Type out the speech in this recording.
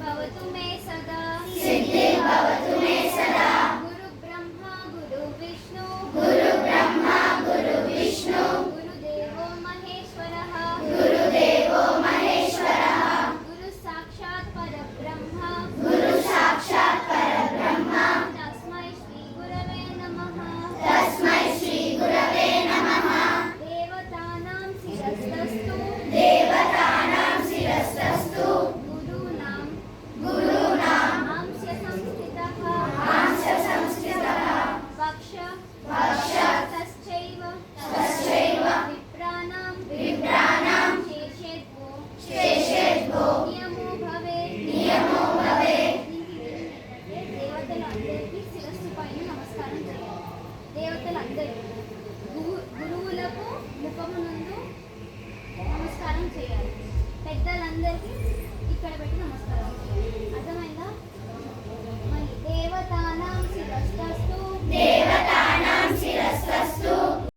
भवतु मे सदा सिद्धिर्भवतु मे सदा गुरु ब्रह्मा गुरु विष्णु गुरुदेवो महेश्वरः गुरु साक्षात् परब्रह्म तस्मै श्री गुरवे नमः देवतानां शिरस्तस्तु गुरूणां आंस्य संस्थितः वक्ष तश्चैव विप्राणां शेषेद्वो नियमो भवेत् దేవతలందరికీ శిరస్సు పైన నమస్కారం చేయాలి. దేవతలందరికీ గురువులకు ముఖము నుండి నమస్కారం చేయాలి. పెద్దలందరికీ ఇక్కడ పెట్టి నమస్కారం చేయాలి. అర్థమైందా? మరి దేవతానాం శిరస్తస్తు